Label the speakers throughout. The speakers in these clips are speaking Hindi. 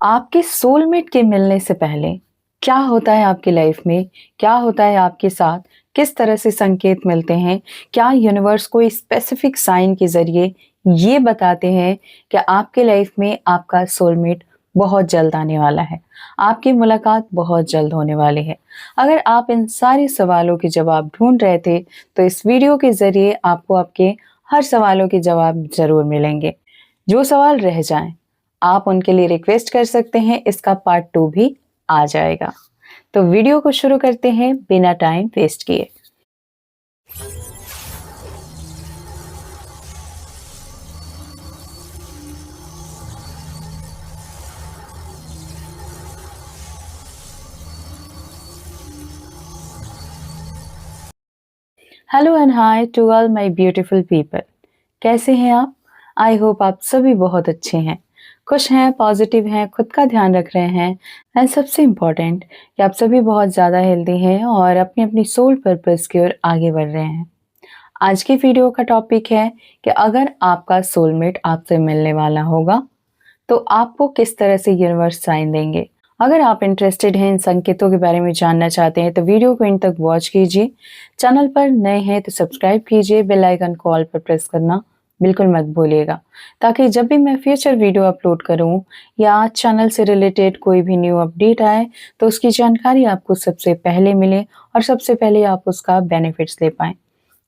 Speaker 1: आपके सोलमेट के मिलने से पहले क्या होता है आपकी लाइफ में? क्या होता है आपके साथ? किस तरह से संकेत मिलते हैं? क्या यूनिवर्स कोई स्पेसिफिक साइन के ज़रिए ये बताते हैं कि आपके लाइफ में आपका सोलमेट बहुत जल्द आने वाला है, आपकी मुलाकात बहुत जल्द होने वाली है? अगर आप इन सारे सवालों के जवाब ढूँढ रहे थे, तो इस वीडियो के ज़रिए आपको आपके हर सवालों के जवाब ज़रूर मिलेंगे। जो सवाल रह जाएँ, आप उनके लिए रिक्वेस्ट कर सकते हैं, इसका पार्ट 2 भी आ जाएगा। तो वीडियो को शुरू करते हैं बिना टाइम वेस्ट किए। Hello and hi to all my beautiful people. कैसे हैं आप? आई होप आप सभी बहुत अच्छे हैं, खुश हैं, पॉजिटिव हैं, खुद का ध्यान रख रहे हैं एंड सबसे इम्पोर्टेंट कि आप सभी बहुत ज़्यादा हेल्दी हैं और अपनी-अपनी सोल पर्पस की ओर आगे बढ़ रहे हैं। आज की वीडियो का टॉपिक है कि अगर आपका सोलमेट आपसे मिलने वाला होगा, तो आपको किस तरह से यूनिवर्स साइन देंगे। अगर आप इंटरेस्टेड हैं इन संकेतों के बारे में जानना चाहते हैं तो वीडियो को इन तक वॉच कीजिए। चैनल पर नए हैं तो सब्सक्राइब कीजिए, बेल आइकन को ऑल पर प्रेस करना बिल्कुल मत भूलिएगा, ताकि जब भी मैं फ्यूचर वीडियो अपलोड करूं या चैनल से रिलेटेड कोई भी न्यू अपडेट आए तो उसकी जानकारी आपको सबसे पहले मिले और सबसे पहले आप उसका बेनिफिट्स ले पाएं।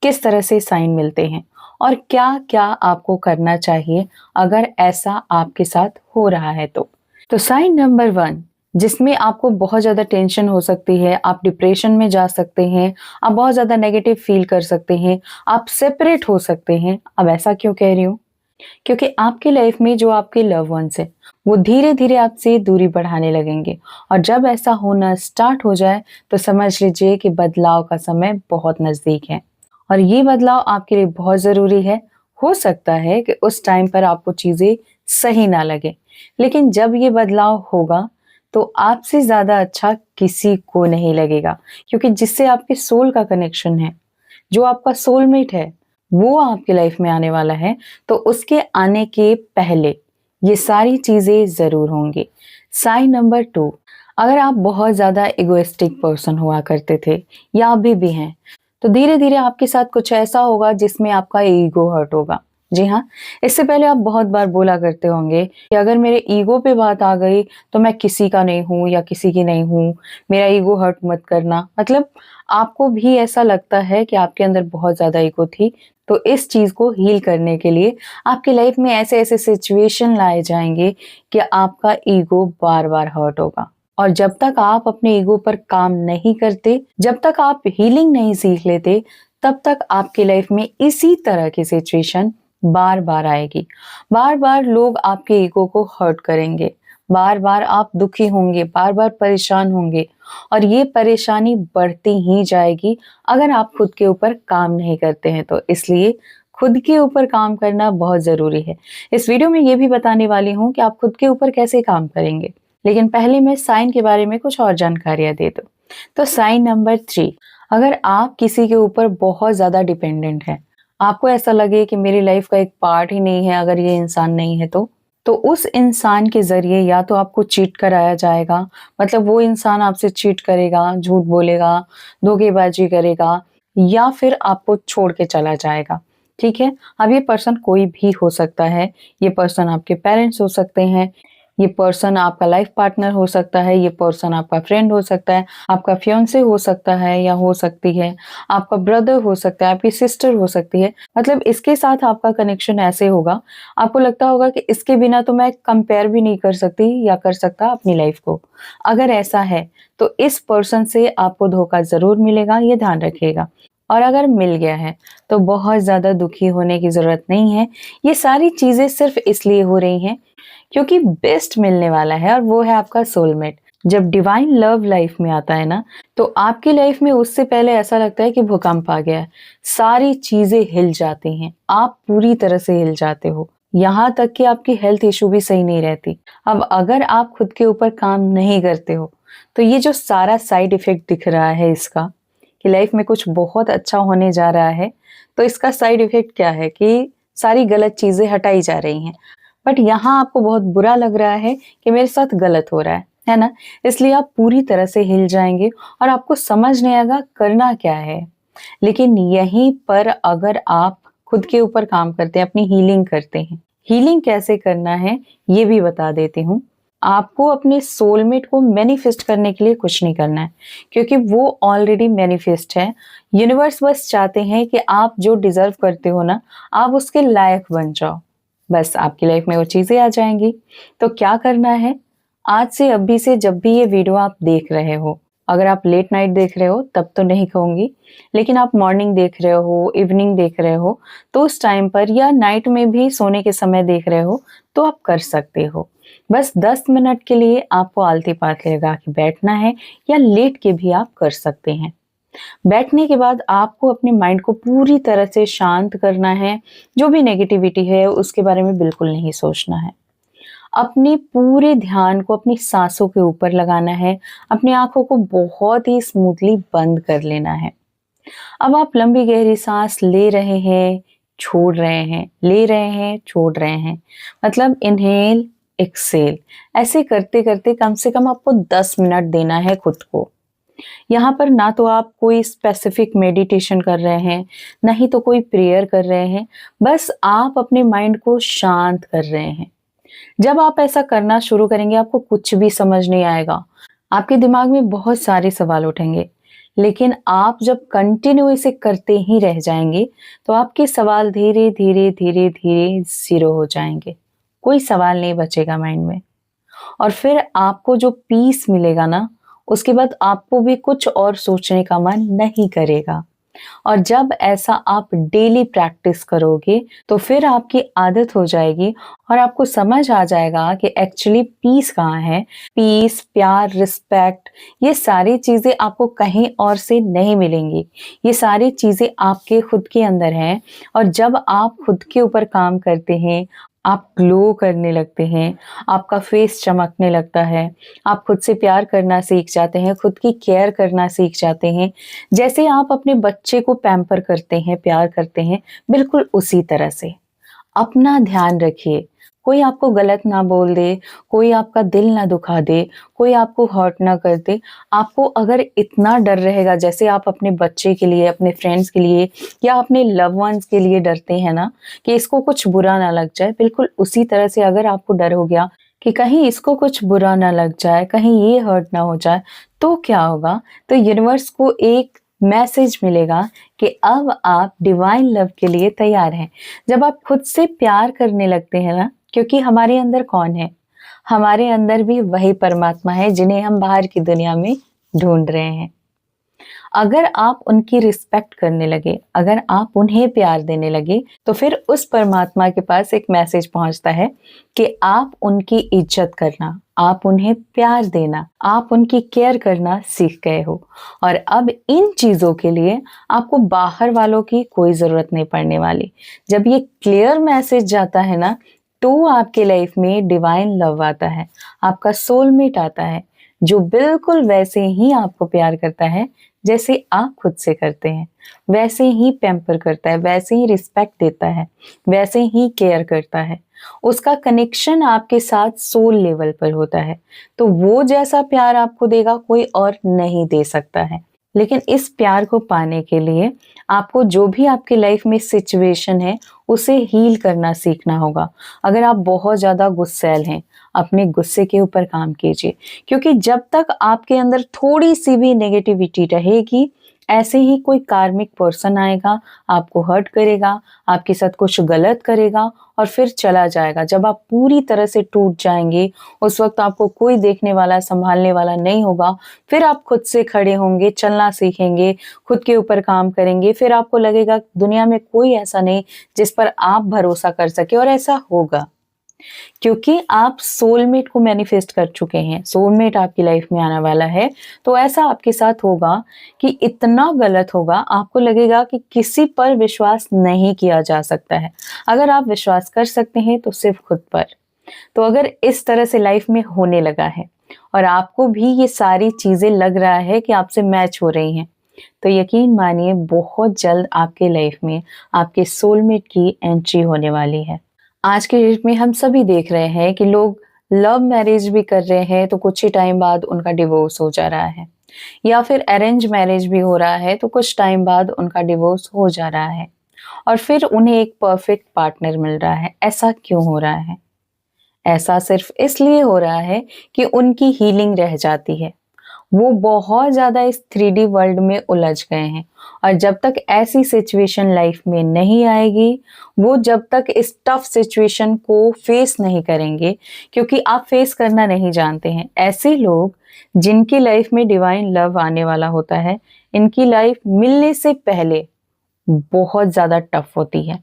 Speaker 1: किस तरह से साइन मिलते हैं और क्या-क्या आपको करना चाहिए अगर ऐसा आपके साथ हो रहा है तो साइन नंबर 1, जिसमें आपको बहुत ज़्यादा टेंशन हो सकती है, आप डिप्रेशन में जा सकते हैं, आप बहुत ज़्यादा नेगेटिव फील कर सकते हैं, आप सेपरेट हो सकते हैं। अब ऐसा क्यों कह रही हूँ? क्योंकि आपकी लाइफ में जो आपके लव वन्स हैं, वो धीरे-धीरे आपसे दूरी बढ़ाने लगेंगे और जब ऐसा होना स्टार्ट हो जाए, तो समझ लीजिए कि बदलाव का समय बहुत नज़दीक है। और ये बदलाव आपके लिए बहुत ज़रूरी है। हो सकता है कि उस टाइम पर आपको चीज़ें सही ना लगे, लेकिन जब ये बदलाव होगा, तो आपसे ज़्यादा अच्छा किसी को नहीं लगेगा, क्योंकि जिससे आपके सोल का कनेक्शन है, जो आपका सोलमेट है, वो आपकी लाइफ में आने वाला है, तो उसके आने के पहले ये सारी चीज़ें ज़रूर होंगी। साइन नंबर 2, अगर आप बहुत ज़्यादा इगोइस्टिक पर्सन हुआ करते थे या अभी भी हैं, तो धीरे-धीरे आपके साथ कुछ ऐसा होगा जिसमें आपका ईगो हर्ट होगा। जी हाँ, इससे पहले आप बहुत बार बोला करते होंगे कि अगर मेरे ईगो पे बात आ गई तो मैं किसी का नहीं हूँ या किसी की नहीं हूँ, मेरा ईगो हर्ट मत करना। मतलब आपको भी ऐसा लगता है कि आपके अंदर बहुत ज़्यादा ईगो थी, तो इस चीज़ को हील करने के लिए आपकी लाइफ में ऐसे-ऐसे सिचुएशन लाए जाएँगे कि आपका ईगो बार-बार हर्ट होगा। और जब तक आप अपने ईगो पर काम नहीं करते, जब तक आप हीलिंग नहीं सीख लेते, तब तक आपकी लाइफ में इसी तरह की सिचुएशन बार-बार आएगी। बार-बार लोग आपके ईगो को हर्ट करेंगे, बार-बार आप दुखी होंगे, बार-बार परेशान होंगे और ये परेशानी बढ़ती ही जाएगी अगर आप खुद के ऊपर काम नहीं करते हैं तो। इसलिए खुद के ऊपर काम करना बहुत ज़रूरी है। इस वीडियो में ये भी बताने वाली हूँ कि आप खुद के ऊपर कैसे काम करेंगे। लेकिन पहले मैं साइन के बारे में कुछ और जानकारियाँ दे दूँ। तो साइन नंबर 3, अगर आप किसी के ऊपर बहुत ज़्यादा डिपेंडेंट हैं, आपको ऐसा लगे कि मेरी लाइफ का एक पार्ट ही नहीं है अगर ये इंसान नहीं है तो उस इंसान के ज़रिए या तो आपको चीट कराया जाएगा, मतलब वो इंसान आपसे चीट करेगा, झूठ बोलेगा, धोखेबाजी करेगा या फिर आपको छोड़ के चला जाएगा। ठीक है? अब ये पर्सन कोई भी हो सकता है, ये पर्सन आपके पेरेंट्स हो सकते हैं, ये पर्सन आपका लाइफ पार्टनर हो सकता है, ये पर्सन आपका फ्रेंड हो सकता है, आपका फियांसे हो सकता है या हो सकती है, आपका ब्रदर हो सकता है, आपकी सिस्टर हो सकती है। मतलब इसके साथ आपका कनेक्शन ऐसे होगा, आपको लगता होगा कि इसके बिना तो मैं कंपेयर भी नहीं कर सकती या कर सकता अपनी लाइफ को। अगर ऐसा है, तो इस पर्सन से आपको धोखा ज़रूर मिलेगा, ये ध्यान रखिएगा। और अगर मिल गया है, तो बहुत ज़्यादा दुखी होने की ज़रूरत नहीं है। ये सारी चीज़ें सिर्फ़ इसलिए हो रही हैं क्योंकि बेस्ट मिलने वाला है और वो है आपका सोलमेट। जब डिवाइन लव लाइफ में आता है ना, तो आपकी लाइफ में उससे पहले ऐसा लगता है कि भूकंप आ गया है। सारी चीजें हिल जाती हैं, आप पूरी तरह से हिल जाते हो, यहाँ तक कि आपकी हेल्थ इशू भी सही नहीं रहती। अब अगर आप खुद के ऊपर काम नहीं करते हो, तो ये जो सारा साइड इफेक्ट दिख रहा है इसका, कि लाइफ में कुछ बहुत अच्छा होने जा रहा है, तो इसका साइड इफेक्ट क्या है कि सारी गलत चीजें हटाई जा रही हैं। बट यहाँ आपको बहुत बुरा लग रहा है कि मेरे साथ गलत हो रहा है ना? इसलिए आप पूरी तरह से हिल जाएँगे और आपको समझ नहीं आएगा करना क्या है। लेकिन यहीं पर अगर आप खुद के ऊपर काम करते हैं, अपनी हीलिंग करते हैं। हीलिंग कैसे करना है, ये भी बता देती हूँ। आपको अपने सोलमेट को मैनिफेस्ट करने के लिए कुछ नहीं करना है, क्योंकि वो ऑलरेडी मैनिफेस्ट है। यूनिवर्स बस चाहते हैं कि आप जो डिज़र्व करते हो ना, आप उसके लायक बन जाओ। बस आपकी लाइफ में वो चीज़ें आ जाएँगी। तो क्या करना है, आज से अभी से जब भी ये वीडियो आप देख रहे हो, अगर आप लेट नाइट देख रहे हो तब तो नहीं कहूँगी, लेकिन आप मॉर्निंग देख रहे हो, इवनिंग देख रहे हो, तो उस टाइम पर या नाइट में भी सोने के समय देख रहे हो, तो आप कर सकते हो। बस 10 मिनट के लिए आपको आलती-पालती लगा के बैठना है या लेट के भी आप कर सकते हैं। बैठने के बाद आपको अपने माइंड को पूरी तरह से शांत करना है, जो भी नेगेटिविटी है उसके बारे में बिल्कुल नहीं सोचना है। अपने पूरे ध्यान को अपनी सांसों के ऊपर लगाना है, अपनी आँखों को बहुत ही स्मूथली बंद कर लेना है। अब आप लंबी गहरी सांस ले रहे हैं, छोड़ रहे हैं, ले रहे हैं, छोड़ रहे हैं। मतलब इन्हेल, एक्सहेल ऐसे करते-करते कम से कम आपको 10 मिनट देना है खुद को। यहाँ पर ना तो आप कोई स्पेसिफिक मेडिटेशन कर रहे हैं, ना ही तो कोई प्रेयर कर रहे हैं, बस आप अपने माइंड को शांत कर रहे हैं। जब आप ऐसा करना शुरू करेंगे आपको कुछ भी समझ नहीं आएगा। आपके दिमाग में बहुत सारे सवाल उठेंगे, लेकिन आप जब कंटिन्यू इसे करते ही रह जाएंगे, तो आपके सवाल धीरे-धीरे, धीरे-धीरे ज़ीरो हो जाएंगे। कोई सवाल नहीं बचेगा माइंड में। और फिर आपको जो पीस मिलेगा ना, उसके बाद आपको भी कुछ और सोचने का मन नहीं करेगा। और जब ऐसा आप डेली प्रैक्टिस करोगे, तो फिर आपकी आदत हो जाएगी और आपको समझ आ जाएगा कि एक्चुअली पीस कहाँ है। पीस, प्यार, रिस्पेक्ट ये सारी चीज़ें आपको कहीं और से नहीं मिलेंगी। ये सारी चीज़ें आपके खुद के अंदर हैं और जब आप खुद के ऊपर काम करते हैं, आप ग्लो करने लगते हैं, आपका फेस चमकने लगता है, आप खुद से प्यार करना सीख जाते हैं, खुद की केयर करना सीख जाते हैं। जैसे आप अपने बच्चे को पैम्पर करते हैं, प्यार करते हैं, बिल्कुल उसी तरह से। अपना ध्यान रखिए, कोई आपको गलत ना बोल दे, कोई आपका दिल ना दुखा दे, कोई आपको हर्ट ना कर दे। आपको अगर इतना डर रहेगा जैसे आप अपने बच्चे के लिए, अपने फ्रेंड्स के लिए या अपने लव वन्स के लिए डरते हैं ना, कि इसको कुछ बुरा ना लग जाए, बिल्कुल उसी तरह से अगर आपको डर हो गया कि कहीं इसको कुछ बुरा ना लग जाए, कहीं ये हर्ट ना हो जाए, तो क्या होगा? तो यूनिवर्स को एक मैसेज मिलेगा कि अब आप डिवाइन लव के लिए तैयार हैं। जब आप खुद से प्यार करने लगते हैं ना, क्योंकि हमारे अंदर कौन है? हमारे अंदर भी वही परमात्मा है जिन्हें हम बाहर की दुनिया में ढूंढ रहे हैं। अगर आप उनकी रिस्पेक्ट करने लगे, अगर आप उन्हें प्यार देने लगे, तो फिर उस परमात्मा के पास एक मैसेज पहुंचता है कि आप उनकी इज्जत करना, आप उन्हें प्यार देना, आप उनकी केयर करना सीख गए हो। और अब इन चीज़ों के लिए आपको बाहर वालों की कोई ज़रूरत नहीं पड़ने वाली। जब ये क्लियर मैसेज जाता है ना, तो आपके लाइफ में डिवाइन लव आता है, आपका सोलमेट आता है, जो बिल्कुल वैसे ही आपको प्यार करता है जैसे आप खुद से करते हैं, वैसे ही पैम्पर करता है, वैसे ही रिस्पेक्ट देता है, वैसे ही केयर करता है। उसका कनेक्शन आपके साथ सोल लेवल पर होता है, तो वो जैसा प्यार आपको देगा कोई और नहीं दे सकता है। लेकिन इस प्यार को पाने के लिए आपको जो भी आपकी लाइफ में सिचुएशन है, उसे हील करना सीखना होगा। अगर आप बहुत ज़्यादा गुस्सैल हैं, अपने गुस्से के ऊपर काम कीजिए, क्योंकि जब तक आपके अंदर थोड़ी-सी भी नेगेटिविटी रहेगी, ऐसे ही कोई कार्मिक पर्सन आएगा, आपको हर्ट करेगा, आपके साथ कुछ गलत करेगा और फिर चला जाएगा। जब आप पूरी तरह से टूट जाएँगे, उस वक़्त आपको कोई देखने वाला, सँभालने वाला नहीं होगा। फिर आप खुद से खड़े होंगे, चलना सीखेंगे, खुद के ऊपर काम करेंगे, फिर आपको लगेगा दुनिया में कोई ऐसा नहीं जिस पर आप भरोसा कर सकें और ऐसा होगा। क्योंकि आप सोलमेट को मैनिफेस्ट कर चुके हैं, सोलमेट आपकी लाइफ में आने वाला है, तो ऐसा आपके साथ होगा कि इतना गलत होगा, आपको लगेगा कि किसी पर विश्वास नहीं किया जा सकता है। अगर आप विश्वास कर सकते हैं तो सिर्फ खुद पर। तो अगर इस तरह से लाइफ में होने लगा है और आपको भी ये सारी चीज़ें लग रहा है कि आपसे मैच हो रही हैं, तो यकीन मानिए बहुत जल्द आपके लाइफ में आपके सोलमेट की एंट्री होने वाली है। आज के डेट में हम सभी देख रहे हैं कि लोग लव मैरिज भी कर रहे हैं तो कुछ ही टाइम बाद उनका डिवोर्स हो जा रहा है, या फिर अरेंज मैरिज भी हो रहा है तो कुछ टाइम बाद उनका डिवोर्स हो जा रहा है और फिर उन्हें एक परफेक्ट पार्टनर मिल रहा है। ऐसा क्यों हो रहा है? ऐसा सिर्फ इसलिए हो रहा है कि उनकी हीलिंग रह जाती है। वो बहुत ज़्यादा इस 3D वर्ल्ड में उलझ गए हैं और जब तक ऐसी सिचुएशन लाइफ में नहीं आएगी, वो जब तक इस टफ सिचुएशन को फेस नहीं करेंगे, क्योंकि आप फेस करना नहीं जानते हैं। ऐसे लोग जिनकी लाइफ में डिवाइन लव आने वाला होता है, इनकी लाइफ मिलने से पहले बहुत ज़्यादा टफ होती है।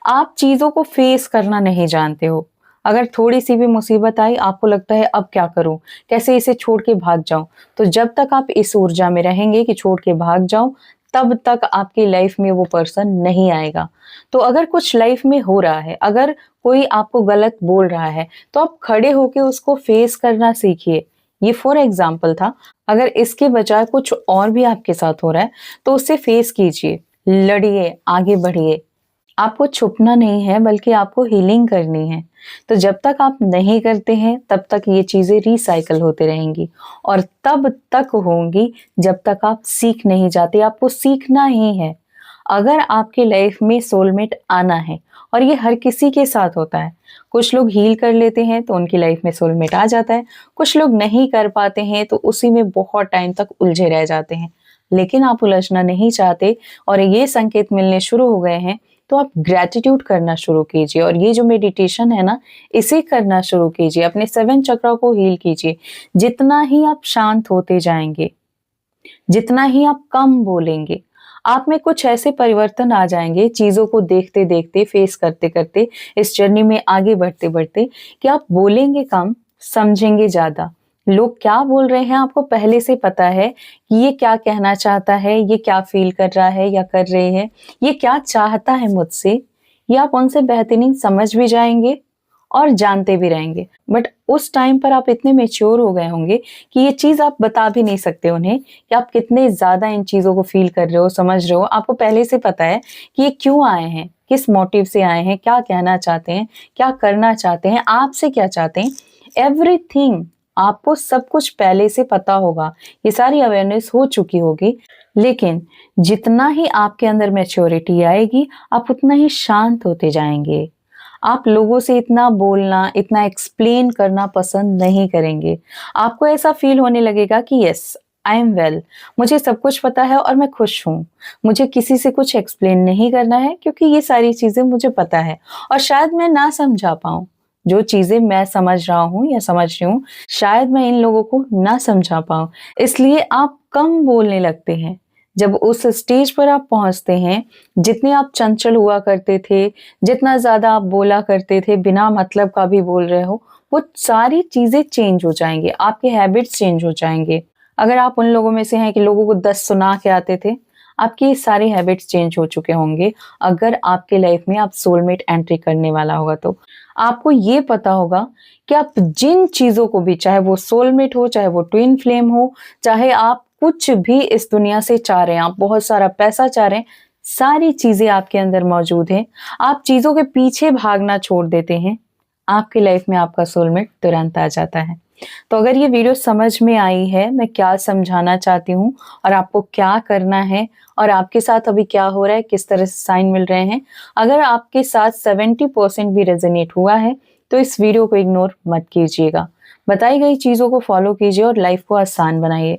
Speaker 1: आप चीज़ों को फेस करना नहीं जानते हो। अगर थोड़ी-सी भी मुसीबत आई, आपको लगता है अब क्या करूँ? कैसे इसे छोड़ के भाग जाऊँ? तो जब तक आप इस ऊर्जा में रहेंगे कि छोड़ के भाग जाऊँ, तब तक आपकी लाइफ में वो पर्सन नहीं आएगा। तो अगर कुछ लाइफ में हो रहा है, अगर कोई आपको गलत बोल रहा है, तो आप खड़े होके उसको फेस करना सीखिए। ये फॉर एग्ज़ाम्पल था। अगर इसके बजाय कुछ और भी आपके साथ हो रहा है, तो उसे फेस कीजिए, लड़िए, आगे बढ़िए। आपको छुपना नहीं है, बल्कि आपको हीलिंग करनी है। तो जब तक आप नहीं करते हैं, तब तक ये चीज़ें रिसाइकल होती रहेंगी और तब तक होंगी जब तक आप सीख नहीं जाते। आपको सीखना ही है। अगर आपकी लाइफ में सोलमेट आना है, और ये हर किसी के साथ होता है। कुछ लोग हील कर लेते हैं तो उनकी लाइफ में सोलमेट आ जाता है, कुछ लोग नहीं कर पाते हैं तो उसी में बहुत टाइम तक उलझे रह जाते हैं। लेकिन आप उलझना नहीं चाहते और ये संकेत मिलने शुरू हो गए हैं, तो आप ग्रैटिट्यूड करना शुरू कीजिए और ये जो मेडिटेशन है ना, इसे करना शुरू कीजिए। अपने 7 चक्रा को हील कीजिए। जितना ही आप शांत होते जाएंगे, जितना ही आप कम बोलेंगे, आप में कुछ ऐसे परिवर्तन आ जाएंगे, चीजों को देखते देखते, फेस करते करते, इस जर्नी में आगे बढ़ते बढ़ते, कि आप बोलेंगे कम, समझेंगे ज्यादा। लोग क्या बोल रहे हैं आपको पहले से पता है कि ये क्या कहना चाहता है, ये क्या फील कर रहा है या कर रहे हैं, ये क्या चाहता है मुझसे। ये आप उनसे बेहतरीन समझ भी जाएंगे और जानते भी रहेंगे। बट उस टाइम पर आप इतने मेच्योर हो गए होंगे कि ये चीज आप बता भी नहीं सकते उन्हें कि आप कितने ज्यादा इन चीजों को फील कर रहे हो, समझ रहे हो। आपको पहले से पता है कि ये क्यों आए हैं, किस मोटिव से आए हैं, क्या कहना चाहते हैं, क्या करना चाहते हैं, आपसे क्या चाहते हैं। एवरीथिंग आपको सब कुछ पहले से पता होगा, ये सारी अवेयरनेस हो चुकी होगी। लेकिन जितना ही आपके अंदर मैच्योरिटी आएगी, आप उतना ही शांत होते जाएंगे। आप लोगों से इतना बोलना, इतना एक्सप्लेन करना पसंद नहीं करेंगे। आपको ऐसा फील होने लगेगा कि यस, आई एम वेल, मुझे सब कुछ पता है और मैं खुश हूँ। मुझे किसी से कुछ एक्सप्लेन नहीं करना है, क्योंकि ये सारी चीजें मुझे पता है और शायद मैं ना समझा पाऊँ। जो चीजें मैं समझ रहा हूँ या समझ रही हूँ, शायद मैं इन लोगों को ना समझा पाऊँ। इसलिए आप कम बोलने लगते हैं। जब उस स्टेज पर आप पहुंचते हैं, जितने आप चंचल हुआ करते थे, जितना ज्यादा आप बोला करते थे, बिना मतलब का भी बोल रहे हो, वो सारी चीजें चेंज हो जाएंगे, आपके हैबिट्स चेंज हो जाएंगे। अगर आप उन लोगों में से हैं कि लोगों को 10 सुना के आते थे, आपकी ये सारे हैबिट्स चेंज हो चुके होंगे। अगर आपके लाइफ में आप सोलमेट एंट्री करने वाला होगा तो आपको ये पता होगा कि आप जिन चीजों को भी, चाहे वो सोलमेट हो, चाहे वो ट्विन फ्लेम हो, चाहे आप कुछ भी इस दुनिया से चाह रहे हैं, आप बहुत सारा पैसा चाह रहे हैं, सारी चीजें आपके अंदर मौजूद हैं। आप चीजों के पीछे भागना छोड़ देते हैं, आपकी लाइफ में आपका सोलमेट तुरंत आ जाता है। तो अगर ये वीडियो समझ में आई है, मैं क्या समझाना चाहती हूँ और आपको क्या करना है और आपके साथ अभी क्या हो रहा है, किस तरह से साइन मिल रहे हैं, अगर आपके साथ 70% भी रेजोनेट हुआ है, तो इस वीडियो को इग्नोर मत कीजिएगा। बताई गई चीजों को फॉलो कीजिए और लाइफ को आसान बनाइए।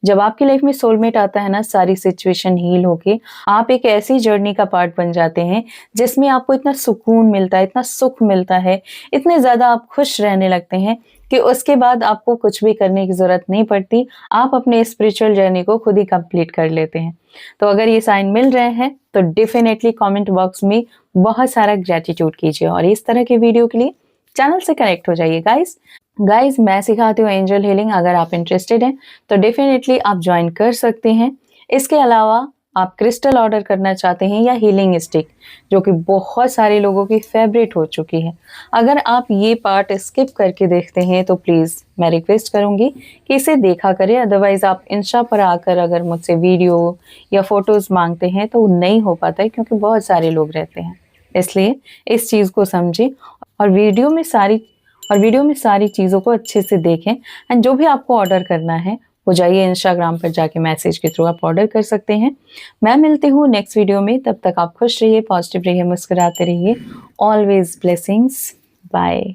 Speaker 1: जब आपकी लाइफ में सोलमेट आता है ना, सारी सिचुएशन हील होके आप एक ऐसी जर्नी का पार्ट बन जाते हैं जिसमें आपको इतना सुकून मिलता है, इतना सुख मिलता है, इतने ज्यादा आप खुश रहने लगते हैं कि उसके बाद आपको कुछ भी करने की जरूरत नहीं पड़ती। आप अपने स्पिरिचुअल जर्नी को खुद ही कंप्लीट कर लेते हैं। तो अगर ये साइन मिल रहे हैं तो डेफिनेटली कमेंट बॉक्स में बहुत सारा ग्रेटिट्यूड कीजिए और इस तरह के वीडियो के लिए चैनल से कनेक्ट हो जाइए गाइस। मैं सिखाती हूँ एंजल हीलिंग। अगर आप इंटरेस्टेड हैं तो डेफिनेटली आप ज्वाइन कर सकते हैं। इसके अलावा आप क्रिस्टल ऑर्डर करना चाहते हैं या हीलिंग स्टिक, जो कि बहुत सारे लोगों की फेवरेट हो चुकी है, अगर आप ये पार्ट स्किप करके देखते हैं तो प्लीज़ मैं रिक्वेस्ट करूंगी कि इसे देखा करें। अदरवाइज आप इंस्टा पर आकर अगर मुझसे वीडियो या फोटोज़ मांगते हैं तो नहीं हो पाता है, क्योंकि बहुत सारे लोग रहते हैं। इसलिए इस चीज़ को समझें और वीडियो में सारी चीज़ों को अच्छे से देखें। एंड जो भी आपको ऑर्डर करना है वो जाइए इंस्टाग्राम पर जाके मैसेज के थ्रू आप ऑर्डर कर सकते हैं। मैं मिलती हूँ नेक्स्ट वीडियो में, तब तक आप खुश रहिए, पॉजिटिव रहिए, मुस्कुराते रहिए। Always blessings. बाय।